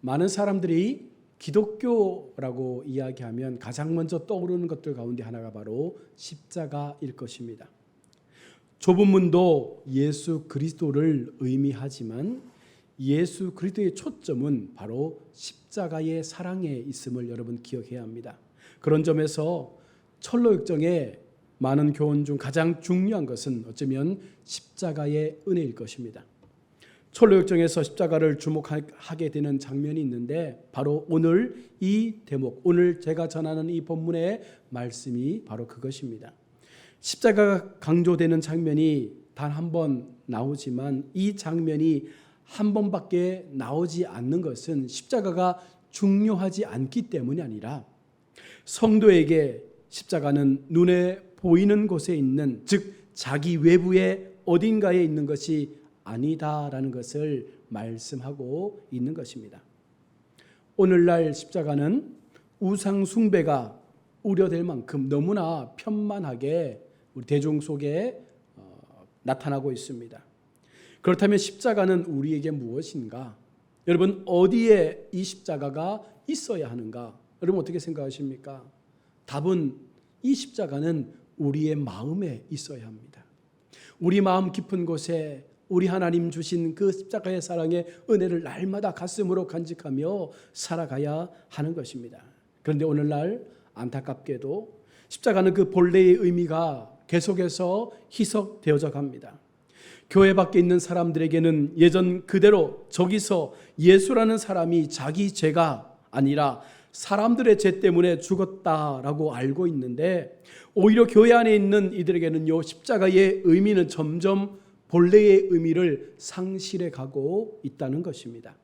많은 사람들이 기독교라고 이야기하면 가장 먼저 떠오르는 것들 가운데 하나가 바로 십자가일 것입니다. 좁은 문도 예수 그리스도를 의미하지만 예수 그리스도의 초점은 바로 십자가의 사랑에 있음을 여러분 기억해야 합니다. 그런 점에서 철로역정의 많은 교훈 중 가장 중요한 것은 어쩌면 십자가의 은혜일 것입니다. 철로역정에서 십자가를 주목하게 되는 장면이 있는데 바로 오늘 이 대목, 오늘 제가 전하는 이 본문의 말씀이 바로 그것입니다. 십자가가 강조되는 장면이 단 한 번 나오지만 이 장면이 한 번밖에 나오지 않는 것은 십자가가 중요하지 않기 때문이 아니라 성도에게 십자가는 눈에 보이는 곳에 있는, 즉 자기 외부의 어딘가에 있는 것이 아니다라는 것을 말씀하고 있는 것입니다. 오늘날 십자가는 우상 숭배가 우려될 만큼 너무나 편만하게 우리 대중 속에 나타나고 있습니다. 그렇다면 십자가는 우리에게 무엇인가? 여러분, 어디에 이 십자가가 있어야 하는가? 여러분 어떻게 생각하십니까? 답은 이 십자가는 우리의 마음에 있어야 합니다. 우리 마음 깊은 곳에 우리 하나님 주신 그 십자가의 사랑의 은혜를 날마다 가슴으로 간직하며 살아가야 하는 것입니다. 그런데 오늘날 안타깝게도 십자가는 그 본래의 의미가 계속해서 희석되어져 갑니다. 교회 밖에 있는 사람들에게는 예전 그대로 저기서 예수라는 사람이 자기 죄가 아니라 사람들의 죄 때문에 죽었다라고 알고 있는데, 오히려 교회 안에 있는 이들에게는요, 십자가의 의미는 점점 본래의 의미를 상실해 가고 있다는 것입니다.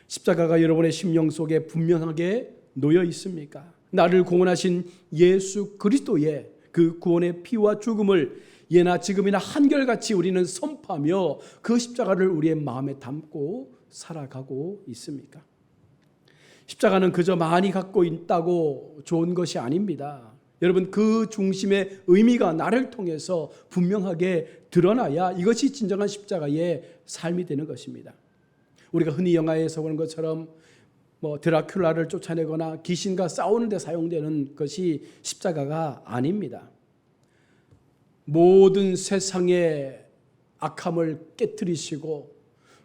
십자가가 여러분의 심령 속에 분명하게 놓여 있습니까? 나를 구원하신 예수 그리스도의 그 구원의 피와 죽음을 예나 지금이나 한결같이 우리는 선포하며 그 십자가를 우리의 마음에 담고 살아가고 있습니까? 십자가는 그저 많이 갖고 있다고 좋은 것이 아닙니다. 여러분, 그 중심의 의미가 나를 통해서 분명하게 드러나야 이것이 진정한 십자가의 삶이 되는 것입니다. 우리가 흔히 영화에서 보는 것처럼 드라큘라를 쫓아내거나 귀신과 싸우는 데 사용되는 것이 십자가가 아닙니다. 모든 세상의 악함을 깨뜨리시고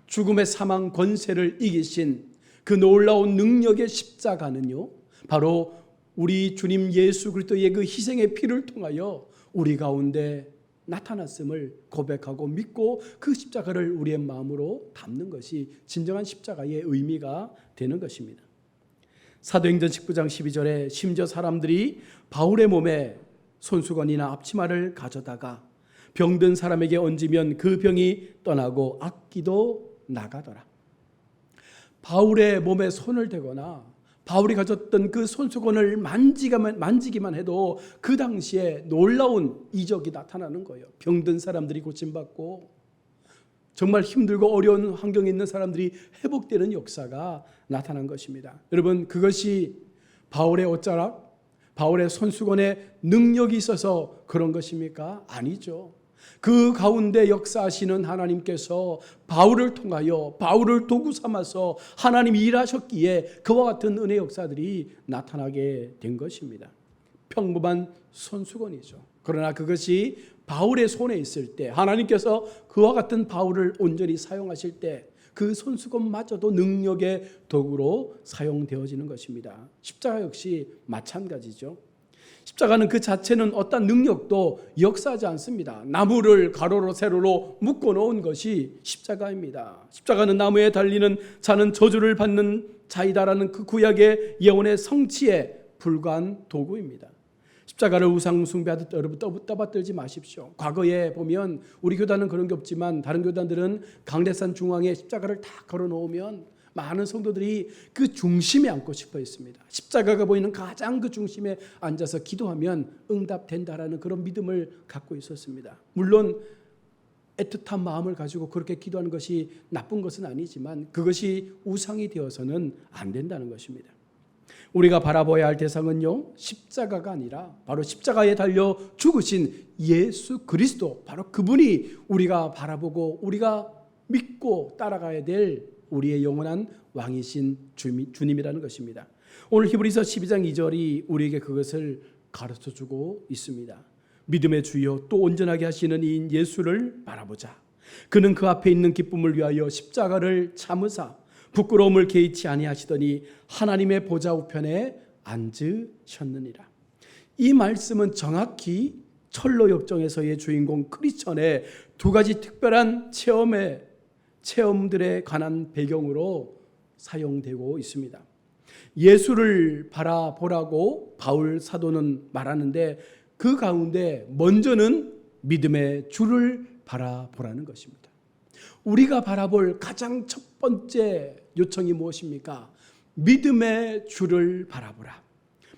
죽음의 사망 권세를 이기신 그 놀라운 능력의 십자가는요, 바로 우리 주님 예수 그리스도의 그 희생의 피를 통하여 우리 가운데 나타났음을 고백하고 믿고 그 십자가를 우리의 마음으로 담는 것이 진정한 십자가의 의미가 되는 것입니다. 사도행전 19장 12절에 심지어 사람들이 바울의 몸에 손수건이나 앞치마를 가져다가 병든 사람에게 얹으면 그 병이 떠나고 악기도 나가더라. 바울의 몸에 손을 대거나 바울이 가졌던 그 손수건을 만지기만 해도 그 당시에 놀라운 이적이 나타나는 거예요. 병든 사람들이 고침받고 정말 힘들고 어려운 환경에 있는 사람들이 회복되는 역사가 나타난 것입니다. 여러분, 그것이 바울의 옷자락, 바울의 손수건에 능력이 있어서 그런 것입니까? 아니죠. 그 가운데 역사하시는 하나님께서 바울을 통하여 바울을 도구 삼아서 하나님이 일하셨기에 그와 같은 은혜 역사들이 나타나게 된 것입니다. 평범한 손수건이죠. 그러나 그것이 바울의 손에 있을 때, 하나님께서 그와 같은 바울을 온전히 사용하실 때 그 손수건마저도 능력의 도구로 사용되어지는 것입니다. 십자가 역시 마찬가지죠. 십자가는 그 자체는 어떤 능력도 역사하지 않습니다. 나무를 가로로 세로로 묶어 놓은 것이 십자가입니다. 십자가는 나무에 달리는 자는 저주를 받는 자이다라는 그 구약의 예언의 성취에 불과한 도구입니다. 십자가를 우상 숭배하듯 여러분 떠받들지 마십시오. 과거에 보면 우리 교단은 그런 게 없지만 다른 교단들은 강대산 중앙에 십자가를 다 걸어 놓으면 많은 성도들이 그 중심에 앉고 싶어 했습니다. 십자가가 보이는 가장 그 중심에 앉아서 기도하면 응답된다라는 그런 믿음을 갖고 있었습니다. 물론 애틋한 마음을 가지고 그렇게 기도하는 것이 나쁜 것은 아니지만 그것이 우상이 되어서는 안 된다는 것입니다. 우리가 바라봐야 할 대상은요, 십자가가 아니라 바로 십자가에 달려 죽으신 예수 그리스도, 바로 그분이 우리가 바라보고 우리가 믿고 따라가야 될 우리의 영원한 왕이신 주님이라는 것입니다. 오늘 히브리서 12장 2절이 우리에게 그것을 가르쳐주고 있습니다. 믿음의 주여 또 온전하게 하시는 이인 예수를 바라보자. 그는 그 앞에 있는 기쁨을 위하여 십자가를 참으사 부끄러움을 개의치 아니하시더니 하나님의 보좌 우편에 앉으셨느니라. 이 말씀은 정확히 철로 역정에서의 주인공 크리스천의 두 가지 특별한 체험들에 관한 배경으로 사용되고 있습니다. 예수를 바라보라고 바울 사도는 말하는데 그 가운데 먼저는 믿음의 주를 바라보라는 것입니다. 우리가 바라볼 가장 첫 번째 요청이 무엇입니까? 믿음의 주를 바라보라.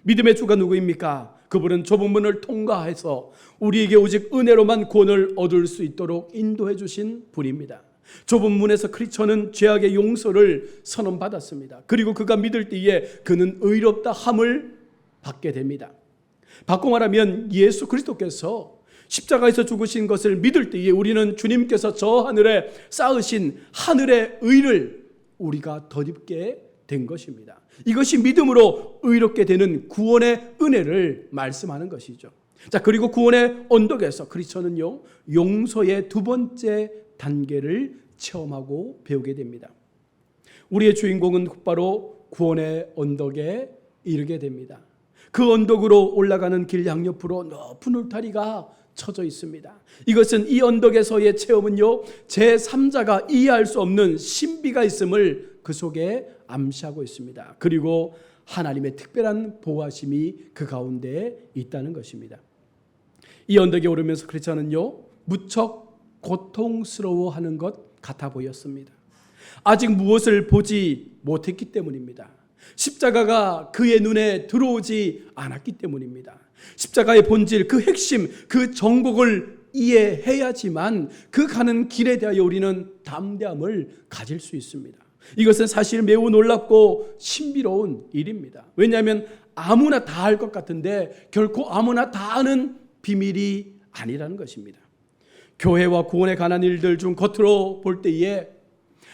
믿음의 주가 누구입니까? 그분은 좁은 문을 통과해서 우리에게 오직 은혜로만 구원을 얻을 수 있도록 인도해 주신 분입니다. 좁은 문에서 크리스천은 죄악의 용서를 선언받았습니다. 그리고 그가 믿을 때에 그는 의롭다 함을 받게 됩니다. 바꿔 말하면 예수 그리스도께서 십자가에서 죽으신 것을 믿을 때에 우리는 주님께서 저 하늘에 쌓으신 하늘의 의를 우리가 덧입게 된 것입니다. 이것이 믿음으로 의롭게 되는 구원의 은혜를 말씀하는 것이죠. 자, 그리고 구원의 언덕에서 크리스천은요, 용서의 두 번째 단계를 체험하고 배우게 됩니다. 우리의 주인공은 곧바로 구원의 언덕에 이르게 됩니다. 그 언덕으로 올라가는 길 양옆으로 높은 울타리가 쳐져 있습니다. 이것은 이 언덕에서의 체험은요, 제3자가 이해할 수 없는 신비가 있음을 그 속에 암시하고 있습니다. 그리고 하나님의 특별한 보호하심이 그 가운데 있다는 것입니다. 이 언덕에 오르면서 크리스천은요, 무척 고통스러워하는 것 같아 보였습니다. 아직 무엇을 보지 못했기 때문입니다. 십자가가 그의 눈에 들어오지 않았기 때문입니다. 십자가의 본질, 그 핵심, 그 정곡을 이해해야지만 그 가는 길에 대하여 우리는 담대함을 가질 수 있습니다. 이것은 사실 매우 놀랍고 신비로운 일입니다. 왜냐하면 아무나 다 알 것 같은데 결코 아무나 다 아는 비밀이 아니라는 것입니다. 교회와 구원에 관한 일들 중 겉으로 볼 때에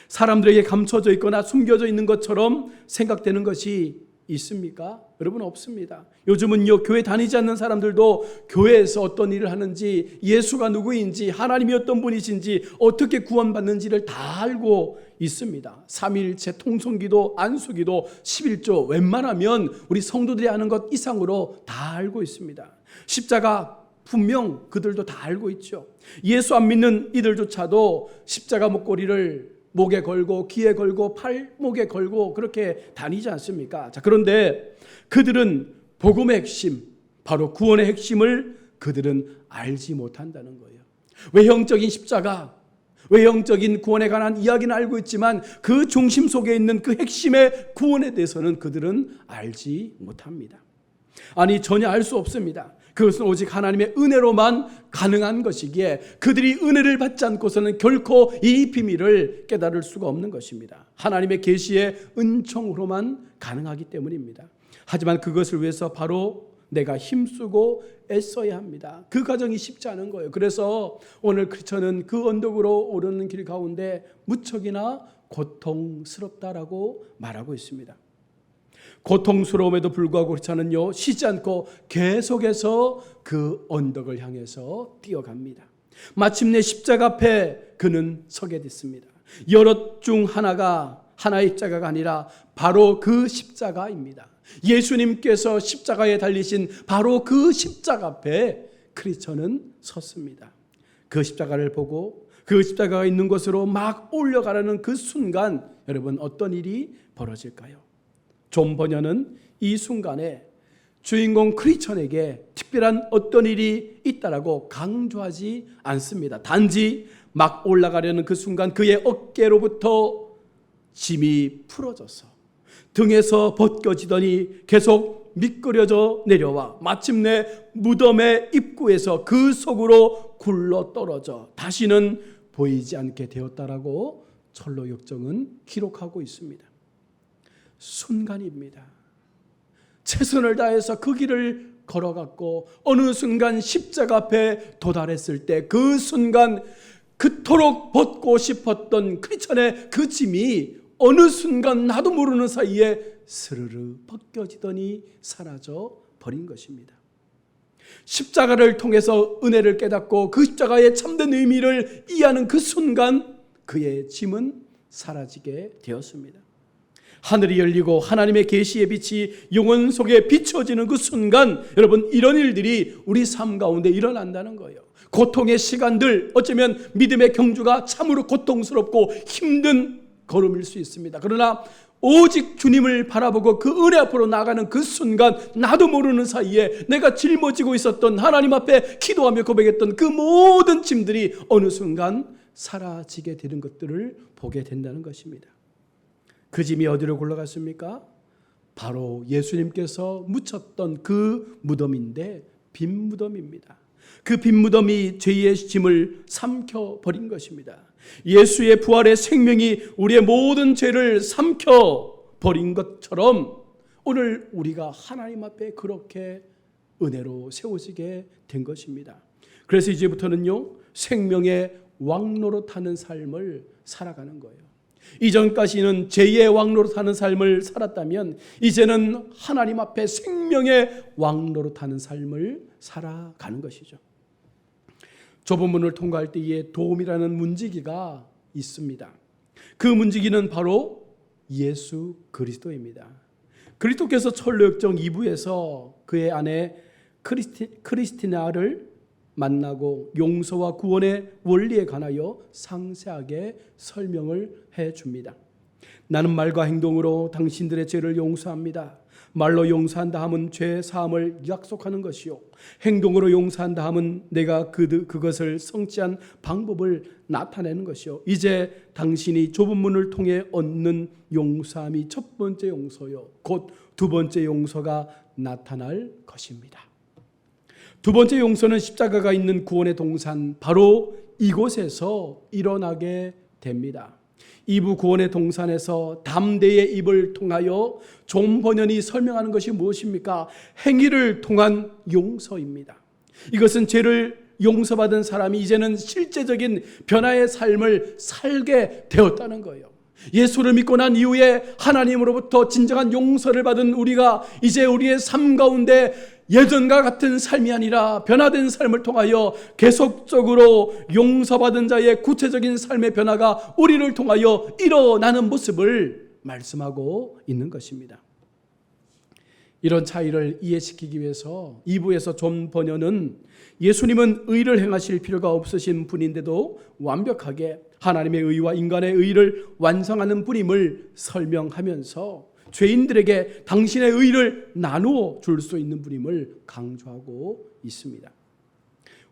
사람들에게 감춰져 있거나 숨겨져 있는 것처럼 생각되는 것이 있습니까? 여러분, 없습니다. 요즘은요, 교회 다니지 않는 사람들도 교회에서 어떤 일을 하는지, 예수가 누구인지, 하나님이 어떤 분이신지, 어떻게 구원받는지를 다 알고 있습니다. 삼위일체, 통성기도, 안수기도, 11조 웬만하면 우리 성도들이 아는 것 이상으로 다 알고 있습니다. 십자가 분명 그들도 다 알고 있죠. 예수 안 믿는 이들조차도 십자가 목걸이를 목에 걸고 귀에 걸고 팔목에 걸고 그렇게 다니지 않습니까? 자, 그런데 그들은 복음의 핵심, 바로 구원의 핵심을 그들은 알지 못한다는 거예요. 외형적인 십자가, 외형적인 구원에 관한 이야기는 알고 있지만 그 중심 속에 있는 그 핵심의 구원에 대해서는 그들은 알지 못합니다. 아니, 전혀 알 수 없습니다. 그것은 오직 하나님의 은혜로만 가능한 것이기에 그들이 은혜를 받지 않고서는 결코 이 비밀을 깨달을 수가 없는 것입니다. 하나님의 계시의 은총으로만 가능하기 때문입니다. 하지만 그것을 위해서 바로 내가 힘쓰고 애써야 합니다. 그 과정이 쉽지 않은 거예요. 그래서 오늘 크리스천은 그 언덕으로 오르는 길 가운데 무척이나 고통스럽다라고 말하고 있습니다. 고통스러움에도 불구하고 크리스천은요, 쉬지 않고 계속해서 그 언덕을 향해서 뛰어갑니다. 마침내 십자가 앞에 그는 서게 됐습니다. 여럿 중 하나의 십자가가 아니라 바로 그 십자가입니다. 예수님께서 십자가에 달리신 바로 그 십자가 앞에 크리스천은 섰습니다. 그 십자가를 보고 그 십자가가 있는 곳으로 막 올려가라는 그 순간, 여러분, 어떤 일이 벌어질까요? 존 버녀는 이 순간에 주인공 크리스천에게 특별한 어떤 일이 있다라고 강조하지 않습니다. 단지 막 올라가려는 그 순간 그의 어깨로부터 짐이 풀어져서 등에서 벗겨지더니 계속 미끄러져 내려와 마침내 무덤의 입구에서 그 속으로 굴러 떨어져 다시는 보이지 않게 되었다라고 철로 역정은 기록하고 있습니다. 순간입니다. 최선을 다해서 그 길을 걸어갔고 어느 순간 십자가 앞에 도달했을 때 그 순간 그토록 벗고 싶었던 크리스천의 그 짐이 어느 순간 나도 모르는 사이에 스르르 벗겨지더니 사라져 버린 것입니다. 십자가를 통해서 은혜를 깨닫고 그 십자가의 참된 의미를 이해하는 그 순간 그의 짐은 사라지게 되었습니다. 하늘이 열리고 하나님의 계시의 빛이 영혼 속에 비춰지는 그 순간, 여러분, 이런 일들이 우리 삶 가운데 일어난다는 거예요. 고통의 시간들, 어쩌면 믿음의 경주가 참으로 고통스럽고 힘든 걸음일 수 있습니다. 그러나 오직 주님을 바라보고 그 은혜 앞으로 나가는 그 순간, 나도 모르는 사이에 내가 짊어지고 있었던, 하나님 앞에 기도하며 고백했던 그 모든 짐들이 어느 순간 사라지게 되는 것들을 보게 된다는 것입니다. 그 짐이 어디로 굴러갔습니까? 바로 예수님께서 묻혔던 그 무덤인데, 빈 무덤입니다. 그 빈 무덤이 죄의 짐을 삼켜버린 것입니다. 예수의 부활의 생명이 우리의 모든 죄를 삼켜버린 것처럼 오늘 우리가 하나님 앞에 그렇게 은혜로 세워지게 된 것입니다. 그래서 이제부터는요, 생명의 왕로로 타는 삶을 살아가는 거예요. 이전까지는 죄의 왕로로 타는 삶을 살았다면 이제는 하나님 앞에 생명의 왕로로 타는 삶을 살아가는 것이죠. 좁은 문을 통과할 때에 도움이라는 문지기가 있습니다. 그 문지기는 바로 예수 그리스도입니다. 그리스도께서 철로역정 2부에서 그의 아내 크리스티나를 만나고 용서와 구원의 원리에 관하여 상세하게 설명을 해줍니다. 나는 말과 행동으로 당신들의 죄를 용서합니다. 말로 용서한다 함은 죄 사함을 약속하는 것이요, 행동으로 용서한다 함은 내가 그것을 성취한 방법을 나타내는 것이요, 이제 당신이 좁은 문을 통해 얻는 용서함이 첫 번째 용서요, 곧 두 번째 용서가 나타날 것입니다. 두 번째 용서는 십자가가 있는 구원의 동산, 바로 이곳에서 일어나게 됩니다. 이부 구원의 동산에서 담대의 입을 통하여 존 버년이 설명하는 것이 무엇입니까? 행위를 통한 용서입니다. 이것은 죄를 용서받은 사람이 이제는 실제적인 변화의 삶을 살게 되었다는 거예요. 예수를 믿고 난 이후에 하나님으로부터 진정한 용서를 받은 우리가 이제 우리의 삶 가운데 예전과 같은 삶이 아니라 변화된 삶을 통하여 계속적으로 용서받은 자의 구체적인 삶의 변화가 우리를 통하여 일어나는 모습을 말씀하고 있는 것입니다. 이런 차이를 이해시키기 위해서 2부에서 존 버년은 예수님은 의를 행하실 필요가 없으신 분인데도 완벽하게 하나님의 의와 인간의 의를 완성하는 분임을 설명하면서 죄인들에게 당신의 의를 나누어 줄 수 있는 분임을 강조하고 있습니다.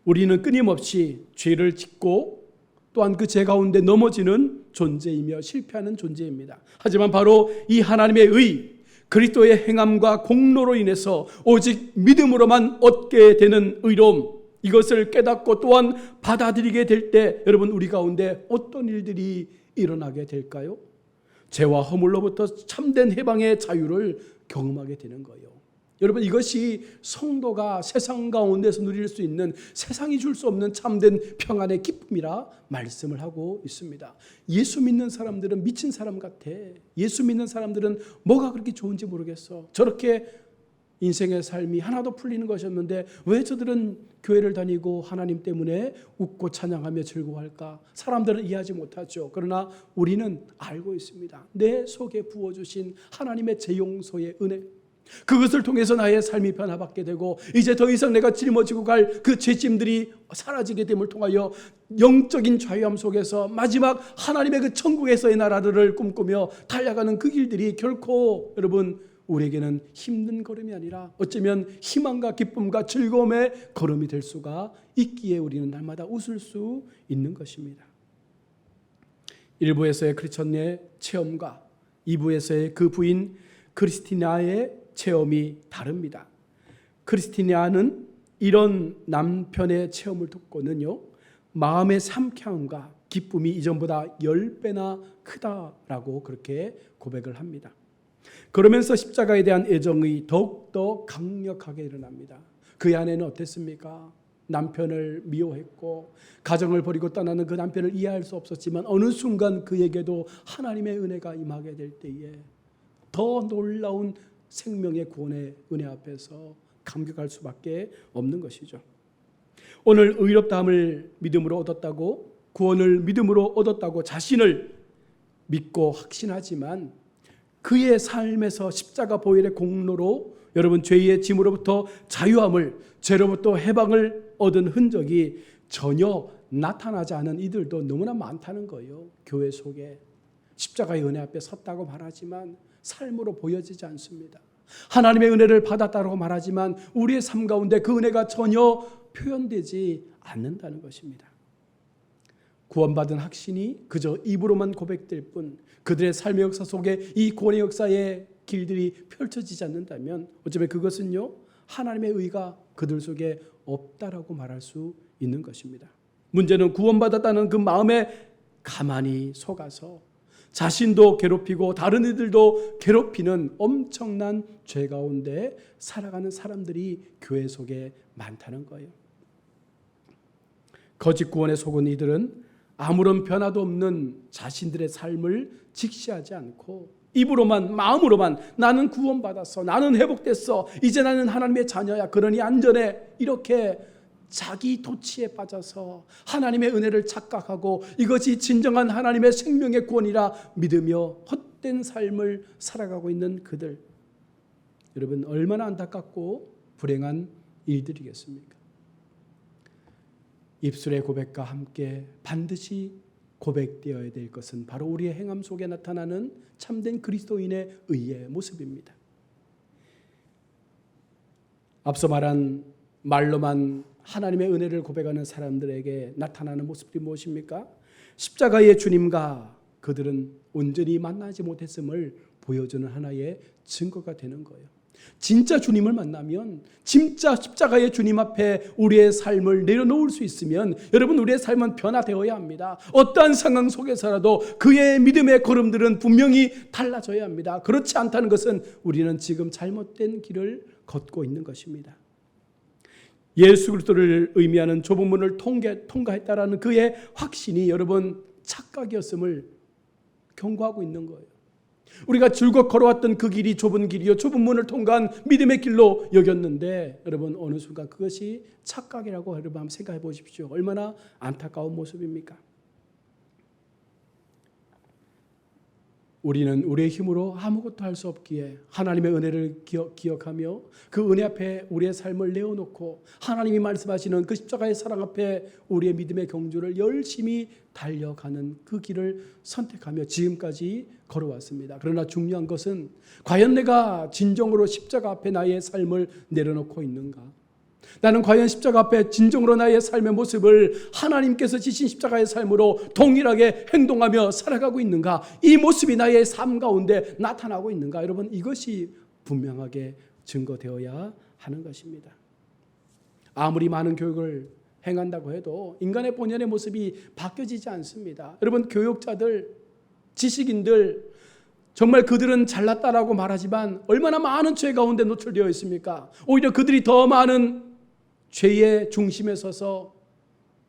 우리는 끊임없이 죄를 짓고 또한 그 죄 가운데 넘어지는 존재이며 실패하는 존재입니다. 하지만 바로 이 하나님의 의, 그리스도의 행함과 공로로 인해서 오직 믿음으로만 얻게 되는 의로움, 이것을 깨닫고 또한 받아들이게 될 때 여러분, 우리 가운데 어떤 일들이 일어나게 될까요? 죄와 허물로부터 참된 해방의 자유를 경험하게 되는 거예요. 여러분, 이것이 성도가 세상 가운데서 누릴 수 있는, 세상이 줄 수 없는 참된 평안의 기쁨이라 말씀을 하고 있습니다. 예수 믿는 사람들은 미친 사람 같아. 예수 믿는 사람들은 뭐가 그렇게 좋은지 모르겠어. 저렇게 인생의 삶이 하나도 풀리는 것이었는데 왜 저들은 교회를 다니고 하나님 때문에 웃고 찬양하며 즐거워할까? 사람들은 이해하지 못하죠. 그러나 우리는 알고 있습니다. 내 속에 부어주신 하나님의 재용서의 은혜, 그것을 통해서 나의 삶이 변화받게 되고 이제 더 이상 내가 짊어지고 갈 그 죄짐들이 사라지게 됨을 통하여 영적인 자유함 속에서 마지막 하나님의 그 천국에서의 나라를 꿈꾸며 달려가는 그 길들이 결코 여러분, 우리에게는 힘든 걸음이 아니라 어쩌면 희망과 기쁨과 즐거움의 걸음이 될 수가 있기에 우리는 날마다 웃을 수 있는 것입니다. 1부에서의 크리스천의 체험과 2부에서의 그 부인 크리스티나의 체험이 다릅니다. 크리스티나는 이런 남편의 체험을 듣고는요, 마음의 삼켜함과 기쁨이 이전보다 10배나 크다라고 그렇게 고백을 합니다. 그러면서 십자가에 대한 애정이 더욱더 강력하게 일어납니다. 그 안에는 어땠습니까? 남편을 미워했고 가정을 버리고 떠나는 그 남편을 이해할 수 없었지만 어느 순간 그에게도 하나님의 은혜가 임하게 될 때에 더 놀라운 생명의 구원의 은혜 앞에서 감격할 수밖에 없는 것이죠. 오늘 의롭다함을 믿음으로 얻었다고, 구원을 믿음으로 얻었다고 자신을 믿고 확신하지만 그의 삶에서 십자가 보혈의 공로로 여러분 죄의 짐으로부터 자유함을, 죄로부터 해방을 얻은 흔적이 전혀 나타나지 않은 이들도 너무나 많다는 거예요. 교회 속에 십자가의 은혜 앞에 섰다고 말하지만 삶으로 보여지지 않습니다. 하나님의 은혜를 받았다고 말하지만 우리의 삶 가운데 그 은혜가 전혀 표현되지 않는다는 것입니다. 구원받은 확신이 그저 입으로만 고백될 뿐 그들의 삶의 역사 속에 이 구원의 역사의 길들이 펼쳐지지 않는다면 어쩌면 그것은요, 하나님의 의가 그들 속에 없다라고 말할 수 있는 것입니다. 문제는 구원받았다는 그 마음에 가만히 속아서 자신도 괴롭히고 다른 이들도 괴롭히는 엄청난 죄 가운데 살아가는 사람들이 교회 속에 많다는 거예요. 거짓 구원에 속은 이들은 아무런 변화도 없는 자신들의 삶을 직시하지 않고 입으로만, 마음으로만 나는 구원받았어, 나는 회복됐어, 이제 나는 하나님의 자녀야, 그러니 안전해, 이렇게 자기 도취에 빠져서 하나님의 은혜를 착각하고 이것이 진정한 하나님의 생명의 구원이라 믿으며 헛된 삶을 살아가고 있는 그들, 여러분 얼마나 안타깝고 불행한 일들이겠습니까? 입술의 고백과 함께 반드시 고백되어야 될 것은 바로 우리의 행함 속에 나타나는 참된 그리스도인의 의의 모습입니다. 앞서 말한 말로만 하나님의 은혜를 고백하는 사람들에게 나타나는 모습들이 무엇입니까? 십자가의 주님과 그들은 온전히 만나지 못했음을 보여주는 하나의 증거가 되는 거예요. 진짜 주님을 만나면, 진짜 십자가의 주님 앞에 우리의 삶을 내려놓을 수 있으면 여러분, 우리의 삶은 변화되어야 합니다. 어떠한 상황 속에서라도 그의 믿음의 걸음들은 분명히 달라져야 합니다. 그렇지 않다는 것은 우리는 지금 잘못된 길을 걷고 있는 것입니다. 예수 그리스도를 의미하는 좁은 문을 통과했다라는 그의 확신이 여러분 착각이었음을 경고하고 있는 거예요. 우리가 줄곧 걸어왔던 그 길이 좁은 길이요, 좁은 문을 통과한 믿음의 길로 여겼는데 여러분 어느 순간 그것이 착각이라고 여러분 한번 생각해 보십시오. 얼마나 안타까운 모습입니까? 우리는 우리의 힘으로 아무것도 할 수 없기에 하나님의 은혜를 기억하며 그 은혜 앞에 우리의 삶을 내어놓고 하나님이 말씀하시는 그 십자가의 사랑 앞에 우리의 믿음의 경주를 열심히 달려가는 그 길을 선택하며 지금까지 걸어왔습니다. 그러나 중요한 것은 과연 내가 진정으로 십자가 앞에 나의 삶을 내려놓고 있는가? 나는 과연 십자가 앞에 진정으로 나의 삶의 모습을 하나님께서 지신 십자가의 삶으로 동일하게 행동하며 살아가고 있는가? 이 모습이 나의 삶 가운데 나타나고 있는가? 여러분, 이것이 분명하게 증거되어야 하는 것입니다. 아무리 많은 교육을 행한다고 해도 인간의 본연의 모습이 바뀌어지지 않습니다. 여러분, 교육자들, 지식인들, 정말 그들은 잘났다라고 말하지만 얼마나 많은 죄 가운데 노출되어 있습니까? 오히려 그들이 더 많은 죄의 중심에 서서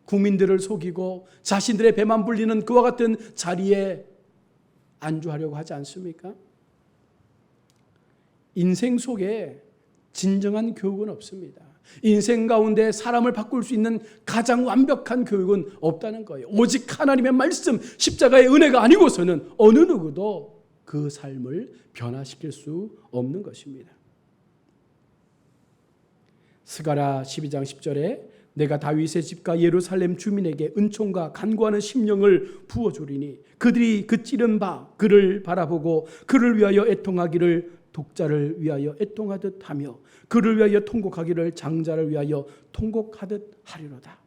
국민들을 속이고 자신들의 배만 불리는 그와 같은 자리에 안주하려고 하지 않습니까? 인생 속에 진정한 교육은 없습니다. 인생 가운데 사람을 바꿀 수 있는 가장 완벽한 교육은 없다는 거예요. 오직 하나님의 말씀, 십자가의 은혜가 아니고서는 어느 누구도 그 삶을 변화시킬 수 없는 것입니다. 스가랴 12장 10절에 내가 다윗의 집과 예루살렘 주민에게 은총과 간구하는 심령을 부어주리니 그들이 그 찌른 바 그를 바라보고 그를 위하여 애통하기를 독자를 위하여 애통하듯 하며 그를 위하여 통곡하기를 장자를 위하여 통곡하듯 하리로다.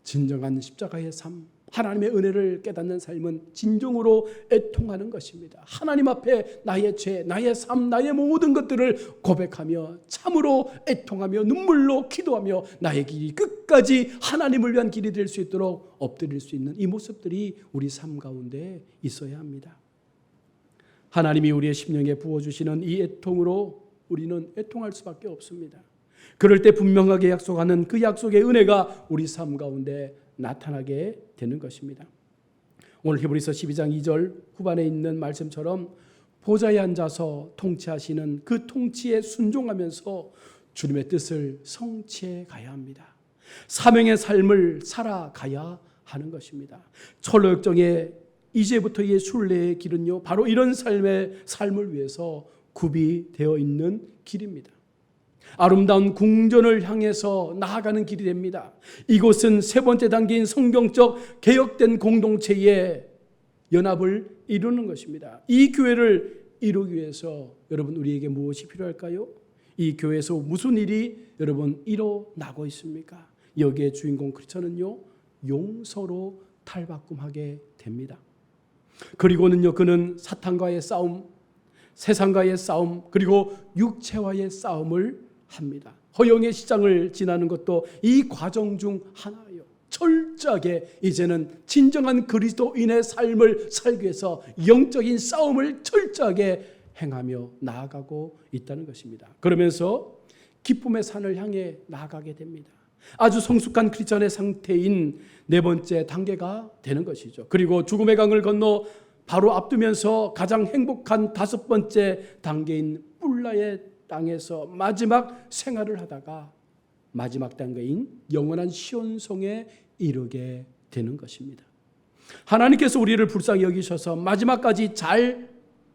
진정한 십자가의 삶, 하나님의 은혜를 깨닫는 삶은 진정으로 애통하는 것입니다. 하나님 앞에 나의 죄, 나의 삶, 나의 모든 것들을 고백하며 참으로 애통하며 눈물로 기도하며 나의 길이 끝까지 하나님을 위한 길이 될 수 있도록 엎드릴 수 있는 이 모습들이 우리 삶 가운데 있어야 합니다. 하나님이 우리의 심령에 부어주시는 이 애통으로 우리는 애통할 수밖에 없습니다. 그럴 때 분명하게 약속하는 그 약속의 은혜가 우리 삶 가운데 나타나게 되는 것입니다. 오늘 히브리서 12장 2절 후반에 있는 말씀처럼 보좌에 앉아서 통치하시는 그 통치에 순종하면서 주님의 뜻을 성취해 가야 합니다. 사명의 삶을 살아가야 하는 것입니다. 철로역정의 이제부터의 순례의 길은요, 바로 이런 삶을 위해서 구비되어 있는 길입니다. 아름다운 궁전을 향해서 나아가는 길이 됩니다. 이곳은 세 번째 단계인 성경적 개혁된 공동체의 연합을 이루는 것입니다. 이 교회를 이루기 위해서 여러분 우리에게 무엇이 필요할까요? 이 교회에서 무슨 일이 여러분 일어나고 있습니까? 여기에 주인공 크리스천은요, 용서로 탈바꿈하게 됩니다. 그리고는요, 그는 사탄과의 싸움, 세상과의 싸움, 그리고 육체와의 싸움을 합니다. 허영의 시장을 지나는 것도 이 과정 중 하나예요. 철저하게 이제는 진정한 그리스도인의 삶을 살기 위해서 영적인 싸움을 철저하게 행하며 나아가고 있다는 것입니다. 그러면서 기쁨의 산을 향해 나아가게 됩니다. 아주 성숙한 크리스천의 상태인 네 번째 단계가 되는 것이죠. 그리고 죽음의 강을 건너 바로 앞두면서 가장 행복한 다섯 번째 단계인 뿔라의 땅에서 마지막 생활을 하다가 마지막 단계인 영원한 시온성에 이르게 되는 것입니다. 하나님께서 우리를 불쌍히 여기셔서 마지막까지 잘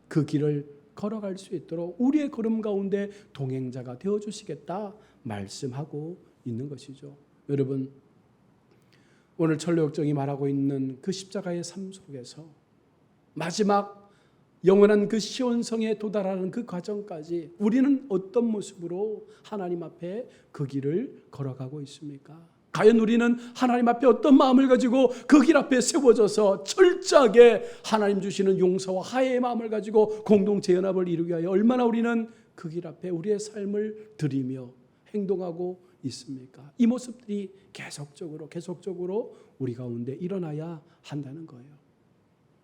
그 길을 걸어갈 수 있도록 우리의 걸음 가운데 동행자가 되어주시겠다 말씀하고 있는 것이죠. 여러분, 오늘 철로역정이 말하고 있는 그 십자가의 삶 속에서 마지막 영원한 그 시온성에 도달하는 그 과정까지 우리는 어떤 모습으로 하나님 앞에 그 길을 걸어가고 있습니까? 과연 우리는 하나님 앞에 어떤 마음을 가지고 그 길 앞에 세워져서 철저하게 하나님 주시는 용서와 화해의 마음을 가지고 공동체 연합을 이루기 위하여 얼마나 우리는 그 길 앞에 우리의 삶을 드리며 행동하고 있습니까? 이 모습들이 계속적으로 우리 가운데 일어나야 한다는 거예요.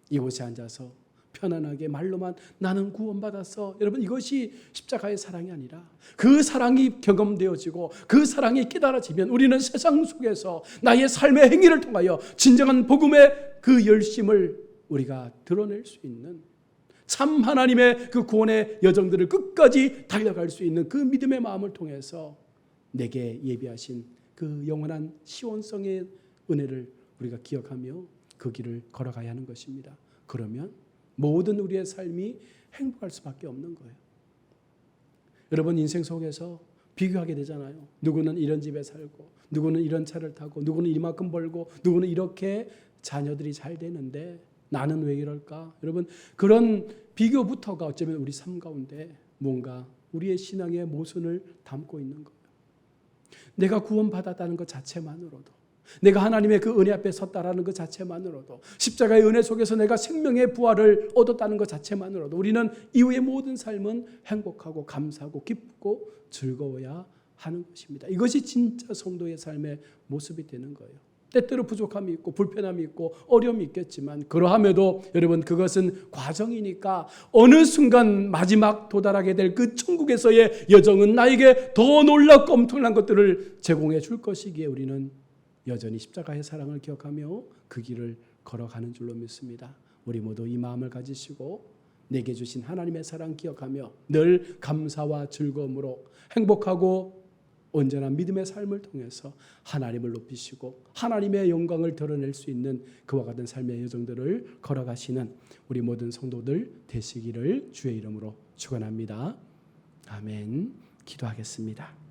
이곳에 앉아서 편안하게 말로만 나는 구원받았어. 여러분, 이것이 십자가의 사랑이 아니라 그 사랑이 경험되어지고 그 사랑이 깨달아지면 우리는 세상 속에서 나의 삶의 행위를 통하여 진정한 복음의 그 열심을 우리가 드러낼 수 있는, 참 하나님의 그 구원의 여정들을 끝까지 달려갈 수 있는 그 믿음의 마음을 통해서 내게 예비하신 그 영원한 시온성의 은혜를 우리가 기억하며 그 길을 걸어가야 하는 것입니다. 그러면 모든 우리의 삶이 행복할 수밖에 없는 거예요. 여러분, 인생 속에서 비교하게 되잖아요. 누구는 이런 집에 살고, 누구는 이런 차를 타고, 누구는 이만큼 벌고, 누구는 이렇게 자녀들이 잘 되는데 나는 왜 이럴까? 여러분, 그런 비교부터가 어쩌면 우리 삶 가운데 뭔가 우리의 신앙의 모순을 담고 있는 거예요. 내가 구원받았다는 것 자체만으로도, 내가 하나님의 그 은혜 앞에 섰다라는 것 자체만으로도, 십자가의 은혜 속에서 내가 생명의 부활을 얻었다는 것 자체만으로도 우리는 이후의 모든 삶은 행복하고 감사하고 기쁘고 즐거워야 하는 것입니다. 이것이 진짜 성도의 삶의 모습이 되는 거예요. 때때로 부족함이 있고 불편함이 있고 어려움이 있겠지만 그러함에도 여러분, 그것은 과정이니까 어느 순간 마지막 도달하게 될 그 천국에서의 여정은 나에게 더 놀랍고 엄청난 것들을 제공해 줄 것이기에 우리는 여전히 십자가의 사랑을 기억하며 그 길을 걸어가는 줄로 믿습니다. 우리 모두 이 마음을 가지시고 내게 주신 하나님의 사랑 기억하며 늘 감사와 즐거움으로 행복하고 온전한 믿음의 삶을 통해서 하나님을 높이시고 하나님의 영광을 드러낼 수 있는 그와 같은 삶의 여정들을 걸어가시는 우리 모든 성도들 되시기를 주의 이름으로 축원합니다. 아멘. 기도하겠습니다.